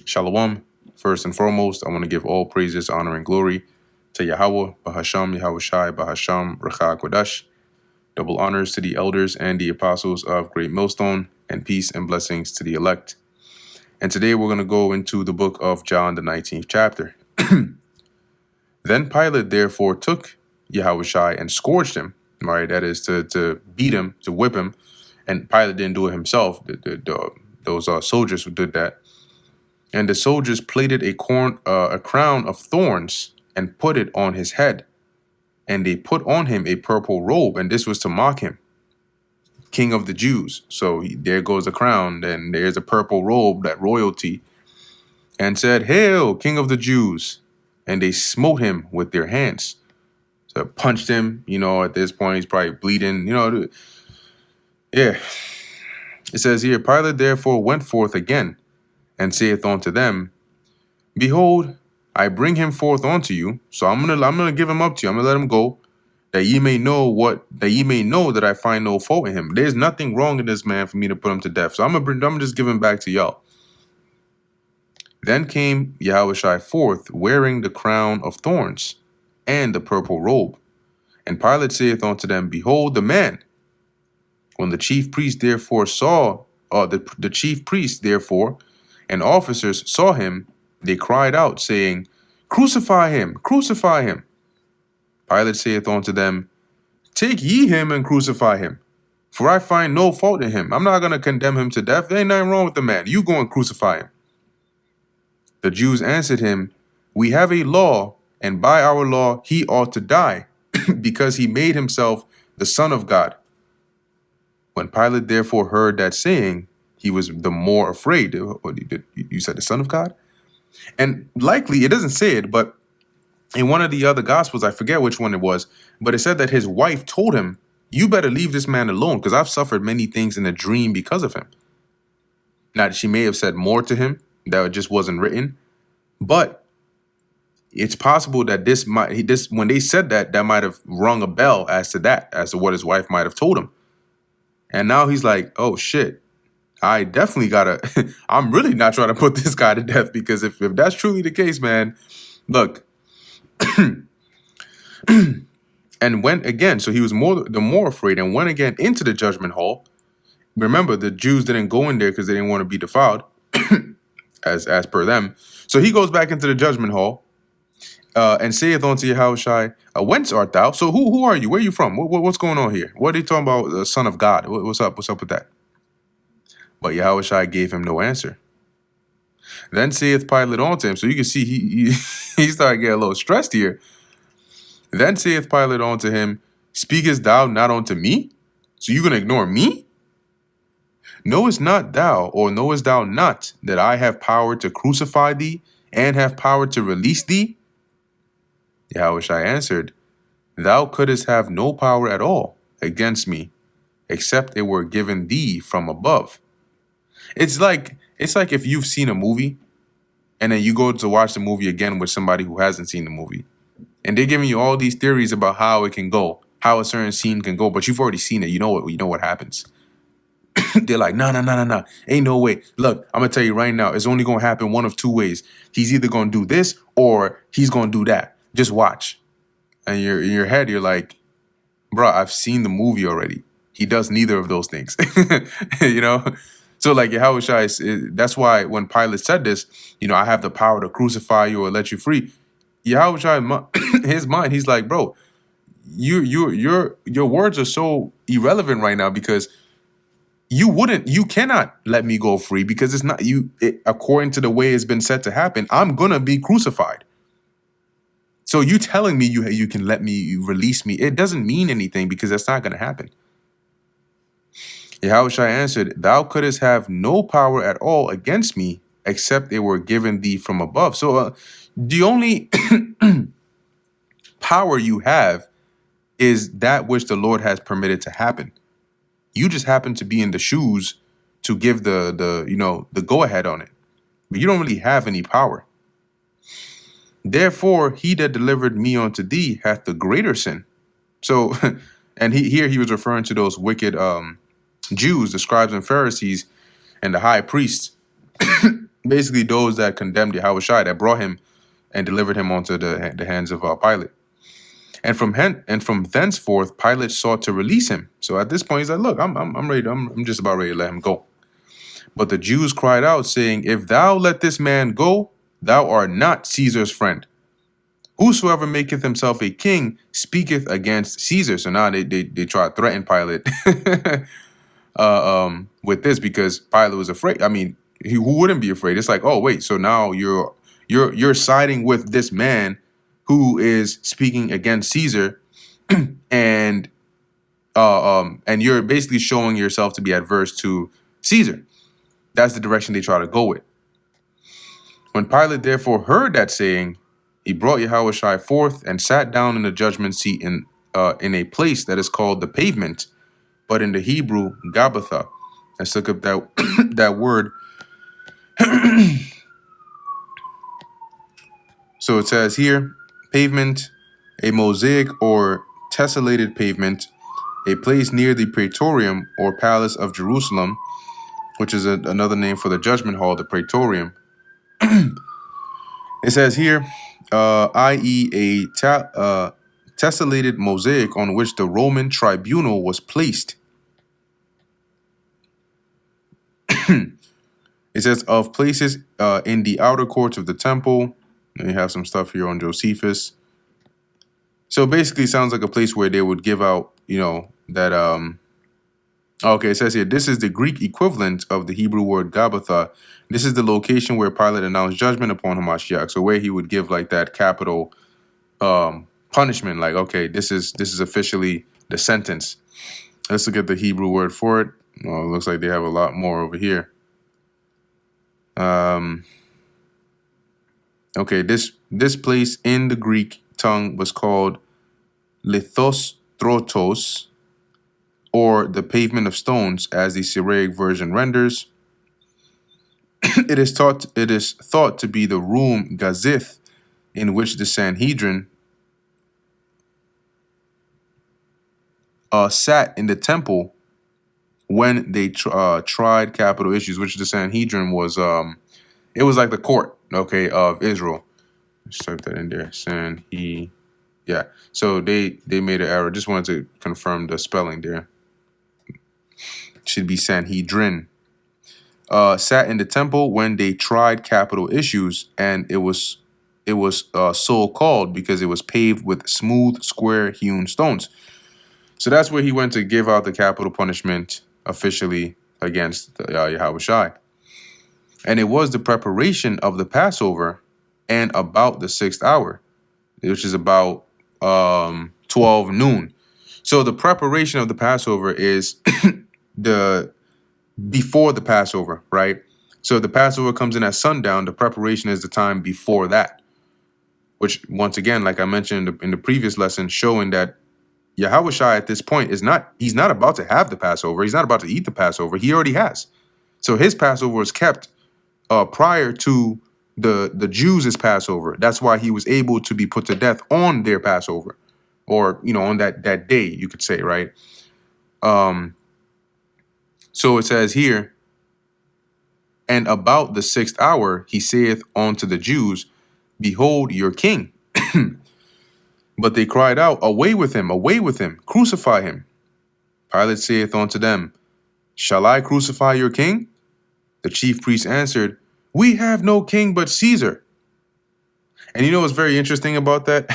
Shalom. First and foremost, I want to give all praises, honor, and glory to Yahweh, Bahasham, Yahweh Shai, Bahasham, Racha Kodash. Double honors to the elders and the apostles of Great Millstone, and peace and blessings to the elect. And today we're going to go into the book of John, the 19th chapter. Then Pilate therefore took Yahweh Shai and scourged him, right? That is to beat him, to whip him. And Pilate didn't do it himself. Those soldiers who did that. And the soldiers plaited a crown of thorns and put it on his head. And they put on him a purple robe, and this was to mock him, King of the Jews. So there goes a crown, then there's a purple robe, that royalty, and said, "Hail, King of the Jews!" And they smote him with their hands. So punched him, at this point he's probably bleeding, yeah. It says here, Pilate therefore went forth again, and saith unto them, Behold, I bring him forth unto you. So I'm gonna give him up to you. I'm gonna let him go, that ye may know that I find no fault in him. There's nothing wrong in this man for me to put him to death. So I'm gonna just give him back to y'all. Then came Yahushua forth, wearing the crown of thorns and the purple robe. And Pilate saith unto them, Behold the man. When the chief priest therefore saw, the chief priest therefore and officers saw him, they cried out, saying, Crucify him, crucify him. Pilate saith unto them, Take ye him and crucify him, for I find no fault in him. I'm not going to condemn him to death. There ain't nothing wrong with the man. You go and crucify him. The Jews answered him, We have a law, and by our law he ought to die, because he made himself the Son of God. When Pilate therefore heard that saying, he was the more afraid. You said the Son of God? And likely, it doesn't say it, but in one of the other Gospels, I forget which one it was, but it said that his wife told him, You better leave this man alone, because I've suffered many things in a dream because of him. Now, she may have said more to him that just wasn't written, but it's possible that when they said that might have rung a bell as to what his wife might have told him. And now he's like, oh shit, I definitely gotta, I'm really not trying to put this guy to death, because if that's truly the case, man, look. And went again, so he was the more afraid, and went again into the judgment hall. Remember, the Jews didn't go in there because they didn't want to be defiled, as per them. So he goes back into the judgment hall, and saith unto Yahushua, Whence art thou? So who are you? Where are you from? What's going on here? What are you talking about, the Son of God? What's up? What's up with that? But Yahushua gave him no answer. Then saith Pilate unto him. So you can see he started getting a little stressed here. Then saith Pilate unto him, Speakest thou not unto me? So you gonna ignore me? Knowest not thou, or knowest thou not, that I have power to crucify thee, and have power to release thee? Yahushua answered, Thou couldst have no power at all against me, except it were given thee from above. It's like if you've seen a movie, and then you go to watch the movie again with somebody who hasn't seen the movie, and they're giving you all these theories about how it can go, how a certain scene can go, but you've already seen it. You know what happens. They're like, no, ain't no way. Look, I'm gonna tell you right now, it's only gonna happen one of two ways. He's either gonna do this or he's gonna do that. Just watch. And in your head, you're like, bro, I've seen the movie already. He does neither of those things. So like Yahushua, that's why when Pilate said this, I have the power to crucify you or let you free. Yahushua, his mind, he's like, bro, your words are so irrelevant right now, because you cannot let me go free, because it's not according to the way it's been set to happen. I'm gonna be crucified. So you telling me you can let me release me, it doesn't mean anything, because that's not gonna happen. Yahushua answered, Thou couldst have no power at all against me, except it were given thee from above. So the only power you have is that which the Lord has permitted to happen. You just happen to be in the shoes to give the go ahead on it, but you don't really have any power. Therefore, he that delivered me unto thee hath the greater sin. So, and he was referring to those wicked Jews, the scribes and Pharisees, and the high priests basically those that condemned Yahushua, that brought him and delivered him onto the hands of Pilate. And from thenceforth, Pilate sought to release him. So at this point, he's like, "Look, I'm ready. I'm just about ready to let him go." But the Jews cried out, saying, "If thou let this man go, thou art not Caesar's friend. Whosoever maketh himself a king speaketh against Caesar." So now they try to threaten Pilate with this, because Pilate was afraid. I mean, who wouldn't be afraid? It's like, oh wait, so now you're siding with this man who is speaking against Caesar, and you're basically showing yourself to be adverse to Caesar. That's the direction they try to go with. When Pilate therefore heard that saying, he brought Yahushua forth and sat down in the judgment seat in a place that is called the Pavement, but in the Hebrew, Gabbatha. Let's look up that that word. So it says here, pavement, a mosaic or tessellated pavement, a place near the Praetorium or Palace of Jerusalem, which is another name for the judgment hall, the Praetorium. It says here, i.e. a tessellated mosaic on which the Roman tribunal was placed. It says of places in the outer courts of the temple. And you have some stuff here on Josephus. So basically, it sounds like a place where they would give out, that. Okay, it says here, this is the Greek equivalent of the Hebrew word Gabbatha. This is the location where Pilate announced judgment upon Hamashiach. So where he would give like that capital punishment, like, okay, this is officially the sentence. Let's look at the Hebrew word for it. Well, it looks like they have a lot more over here. Okay, this place in the Greek tongue was called Lithostrotos, or the pavement of stones, as the Syriac version renders. It is thought to be the room Gazith, in which the Sanhedrin sat in the temple when they tried capital issues, which the Sanhedrin was. It was like the court, okay, of Israel. Let's type that in there. Yeah. So they made an error. Just wanted to confirm the spelling there. Should be Sanhedrin. Sat in the temple when they tried capital issues, and it was so called because it was paved with smooth, square hewn stones. So that's where he went to give out the capital punishment officially against Yahushua. And it was the preparation of the Passover and about the 6th hour, which is about 12 noon. So the preparation of the Passover is before the Passover, right? So the Passover comes in at sundown. The preparation is the time before that, which once again, like I mentioned in the previous lesson, showing that Yahushua at this point he's not about to have the Passover. He's not about to eat the Passover. He already has. So his Passover was kept prior to the Jews' Passover. That's why he was able to be put to death on their Passover, or on that day, you could say, right? So it says here, and about the 6th hour he saith unto the Jews, behold your king. But they cried out, away with him, crucify him. Pilate saith unto them, shall I crucify your king? The chief priests answered, we have no king but Caesar. And you know what's very interesting about that?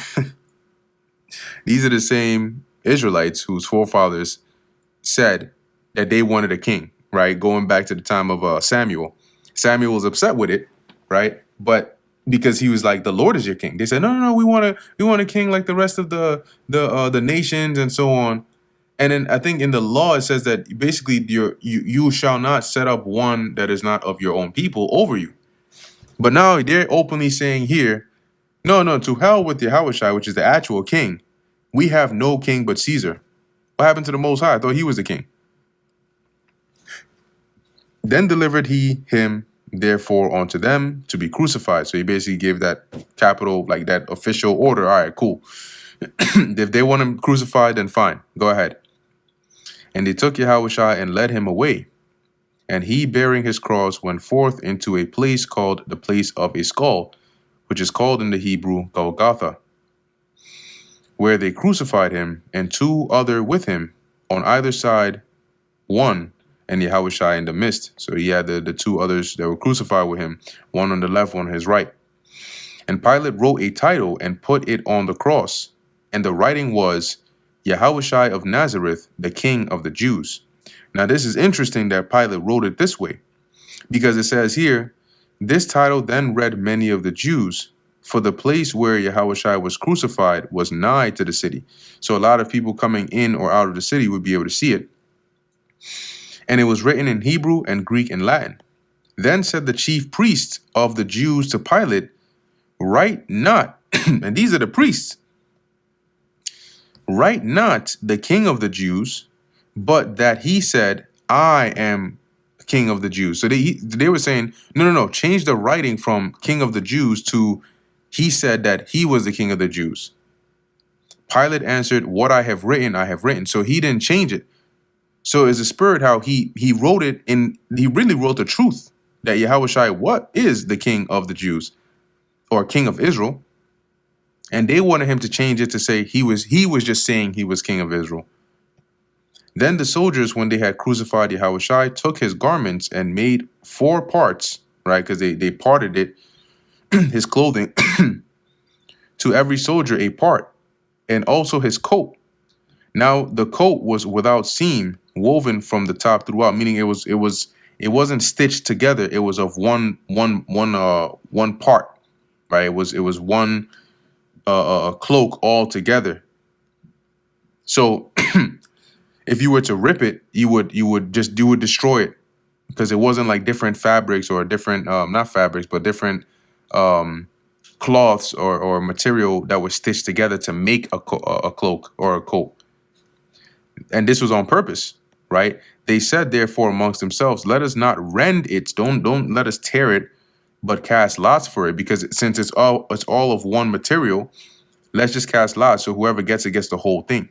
These are the same Israelites whose forefathers said that they wanted a king, right? Going back to the time of Samuel. Samuel was upset with it, right? But because he was like, the Lord is your king. They said, no, we want a king like the rest of the nations and so on. And then I think in the law it says that basically you shall not set up one that is not of your own people over you. But now they're openly saying here, no, to hell with Yahushua, which is the actual king. We have no king but Caesar. What happened to the Most High? I thought he was the king. Then delivered he him therefore unto them to be crucified. So he basically gave that capital, like that official order. All right, cool. If they want him crucified, then fine, go ahead. And they took Yahushua and led him away. And he, bearing his cross, went forth into a place called the place of a skull, which is called in the Hebrew Golgotha, where they crucified him, and two other with him, on either side, one, and Yahushua in the midst. So he had the two others that were crucified with him, one on the left, one on his right. And Pilate wrote a title and put it on the cross. And the writing was, Yahushua of Nazareth, the King of the Jews. Now this is interesting that Pilate wrote it this way, because it says here, this title then read many of the Jews, for the place where Yahushua was crucified was nigh to the city. So a lot of people coming in or out of the city would be able to see it. And it was written in Hebrew and Greek and Latin. Then said the chief priests of the Jews to Pilate, write not, and these are the priests, write not the King of the Jews, but that he said, I am King of the Jews. So they were saying, no, change the writing from King of the Jews to he said that he was the King of the Jews. Pilate answered, what I have written, I have written. So he didn't change it. So it's a spirit how he wrote it, and he really wrote the truth that Yahushua is the King of the Jews, or King of Israel. And they wanted him to change it to say he was just saying he was King of Israel. Then the soldiers, when they had crucified Yahushua, took his garments and made 4 parts, right? Because they parted it, his clothing, to every soldier a part, and also his coat. Now the coat was without seam, woven from the top throughout, meaning it wasn't stitched together. It was of one part, right? It was one cloak all together. So if you were to rip it, you would destroy it, because it wasn't like different fabrics or different not fabrics but different cloths or material that was stitched together to make a cloak or a coat. And this was on purpose, right? They said therefore amongst themselves, let us not rend it, don't let us tear it, but cast lots for it, because since it's all of one material, let's just cast lots, so whoever gets it gets the whole thing.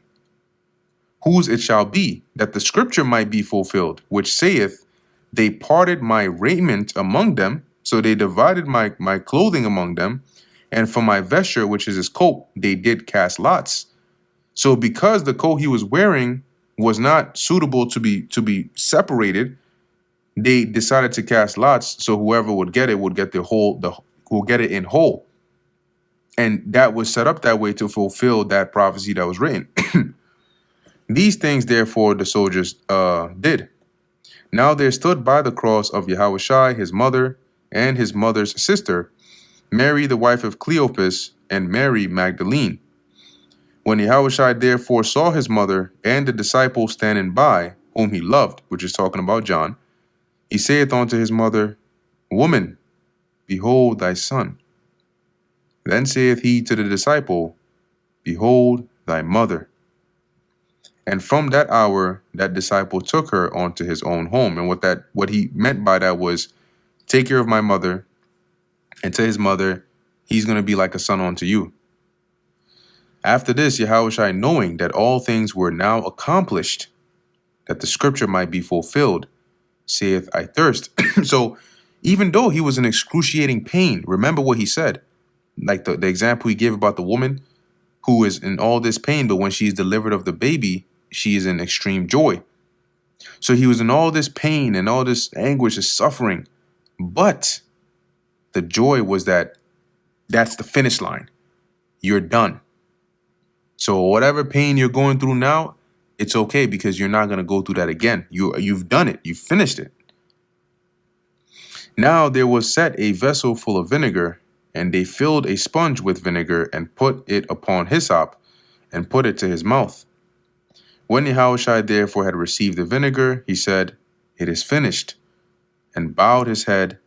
Whose it shall be, that the scripture might be fulfilled, which saith, they parted my raiment among them, so they divided my clothing among them, and for my vesture, which is his coat, they did cast lots. So because the coat he was wearing was not suitable to be separated, they decided to cast lots, so whoever would get it would get will get it in whole. And that was set up that way to fulfill that prophecy that was written. These things, therefore, the soldiers did. Now there stood by the cross of Yahushua his mother and his mother's sister, Mary the wife of Cleopas, and Mary Magdalene. When Yahushua therefore saw his mother and the disciple standing by, whom he loved, which is talking about John, he saith unto his mother, Woman, behold thy son. Then saith he to the disciple, Behold thy mother. And from that hour, that disciple took her onto his own home. And what he meant by that was, take care of my mother, and to his mother, he's going to be like a son unto you. After this, Yahushua, knowing that all things were now accomplished, that the scripture might be fulfilled, saith, I thirst. So even though he was in excruciating pain, remember what he said, like the example he gave about the woman who is in all this pain, but when she is delivered of the baby, she is in extreme joy. So he was in all this pain and all this anguish and suffering, but the joy was that's the finish line. You're done. So whatever pain you're going through now, it's okay, because you're not going to go through that again. You've done it. You've finished it. Now there was set a vessel full of vinegar, and they filled a sponge with vinegar and put it upon hyssop and put it to his mouth. When Yahushua therefore had received the vinegar, he said, It is finished, and bowed his head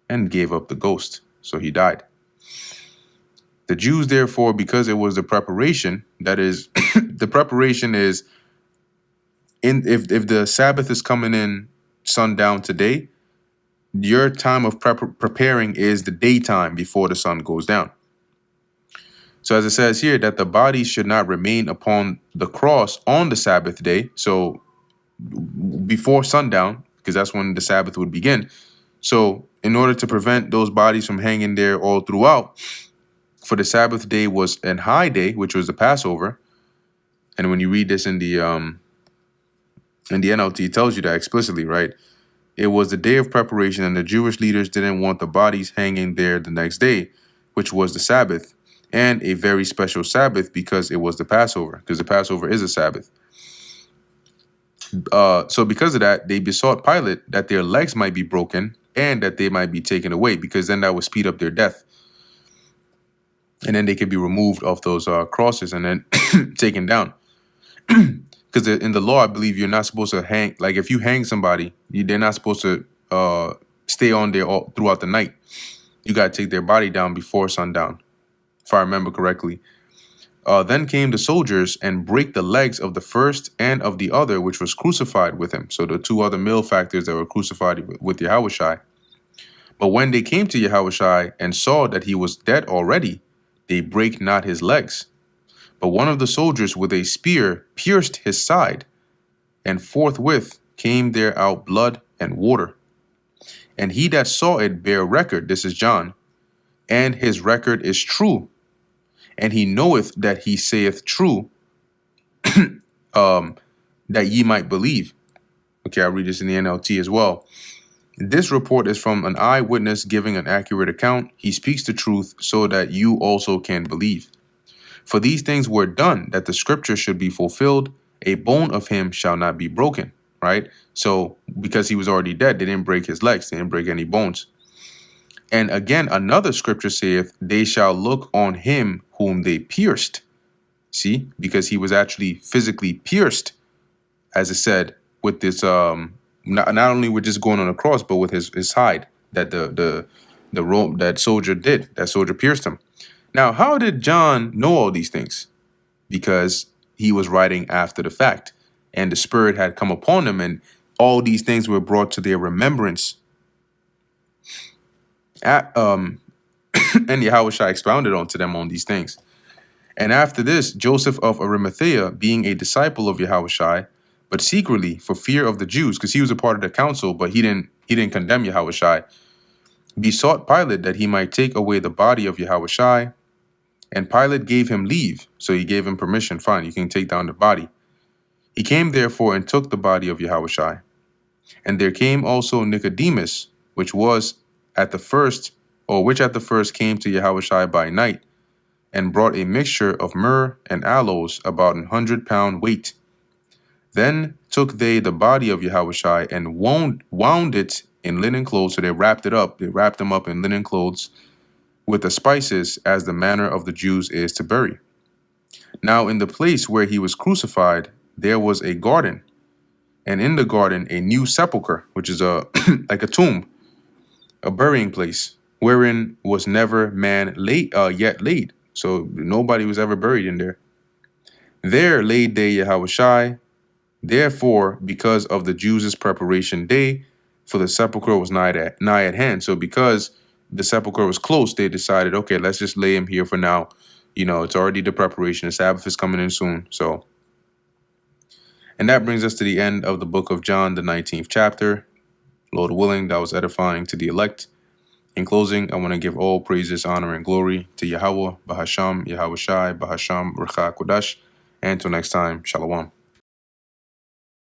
and gave up the ghost. So he died. The Jews, therefore, because it was the preparation, that is, the preparation is, if the Sabbath is coming in sundown today, your time of preparing is the daytime before the sun goes down. So as it says here, that the body should not remain upon the cross on the Sabbath day, so before sundown, because that's when the Sabbath would begin. So in order to prevent those bodies from hanging there all throughout, for the Sabbath day was an high day, which was the Passover. And when you read this in the NLT, it tells you that explicitly, right? It was the day of preparation, and the Jewish leaders didn't want the bodies hanging there the next day, which was the Sabbath, and a very special Sabbath because it was the Passover, because the Passover is a Sabbath. So because of that, they besought Pilate that their legs might be broken and that they might be taken away, because then that would speed up their death. And then they could be removed off those crosses and then taken down. Because in the law, I believe you're not supposed to hang. Like if you hang somebody, they're not supposed to stay on there all throughout the night. You got to take their body down before sundown, if I remember correctly. Then came the soldiers and break the legs of the first and of the other, which was crucified with him. So the two other malefactors that were crucified with Yahushai. But when they came to Yahushai and saw that he was dead already, they brake not his legs. But one of the soldiers with a spear pierced his side, and forthwith came there out blood and water. And he that saw it bare record, this is John, and his record is true. And he knoweth that he saith true, that ye might believe. Okay, I'll read this in the NLT as well. This report is from an eyewitness giving an accurate account. He speaks the truth so that you also can believe. For these things were done, that the scripture should be fulfilled. A bone of him shall not be broken, right? So because he was already dead, they didn't break his legs. They didn't break any bones. And again, another scripture saith, they shall look on him whom they pierced. See, because he was actually physically pierced, as it said, with this, not only with just going on the cross, but with his side that the rope that soldier did. That soldier pierced him. Now, how did John know all these things? Because he was writing after the fact, and the Spirit had come upon him, and all these things were brought to their remembrance. And Yahushua expounded onto them on these things. And after this, Joseph of Arimathea, being a disciple of Yahushua, but secretly for fear of the Jews, because he was a part of the council, but he didn't condemn Yahushua, besought Pilate that he might take away the body of Yahushua. And Pilate gave him leave, so he gave him permission. Fine, you can take down the body. He came therefore and took the body of Yahushua. And there came also Nicodemus, which at the first came to Yahushua by night, and brought a mixture of myrrh and aloes, about 100 pound weight. Then took they the body of Yahushua and wound it in linen clothes. So they wrapped it up. They wrapped him up in linen clothes with the spices, as the manner of the Jews is to bury. Now in the place where he was crucified, there was a garden, and in the garden a new sepulchre, which is a like a tomb, a burying place, wherein was never man yet laid. So nobody was ever buried in there. There laid they Yahushua. Therefore, because of the Jews' preparation day, for the sepulchre was nigh at hand. So because the sepulchre was close, they decided, okay, let's just lay him here for now. You know, it's already the preparation. The Sabbath is coming in soon. So, and that brings us to the end of the book of John, the 19th chapter. Lord willing, that was edifying to the elect. In closing, I want to give all praises, honor, and glory to Yahweh, Bahasham, Yahushai, Bahasham, Ruach HaKodesh. And until next time, Shalom.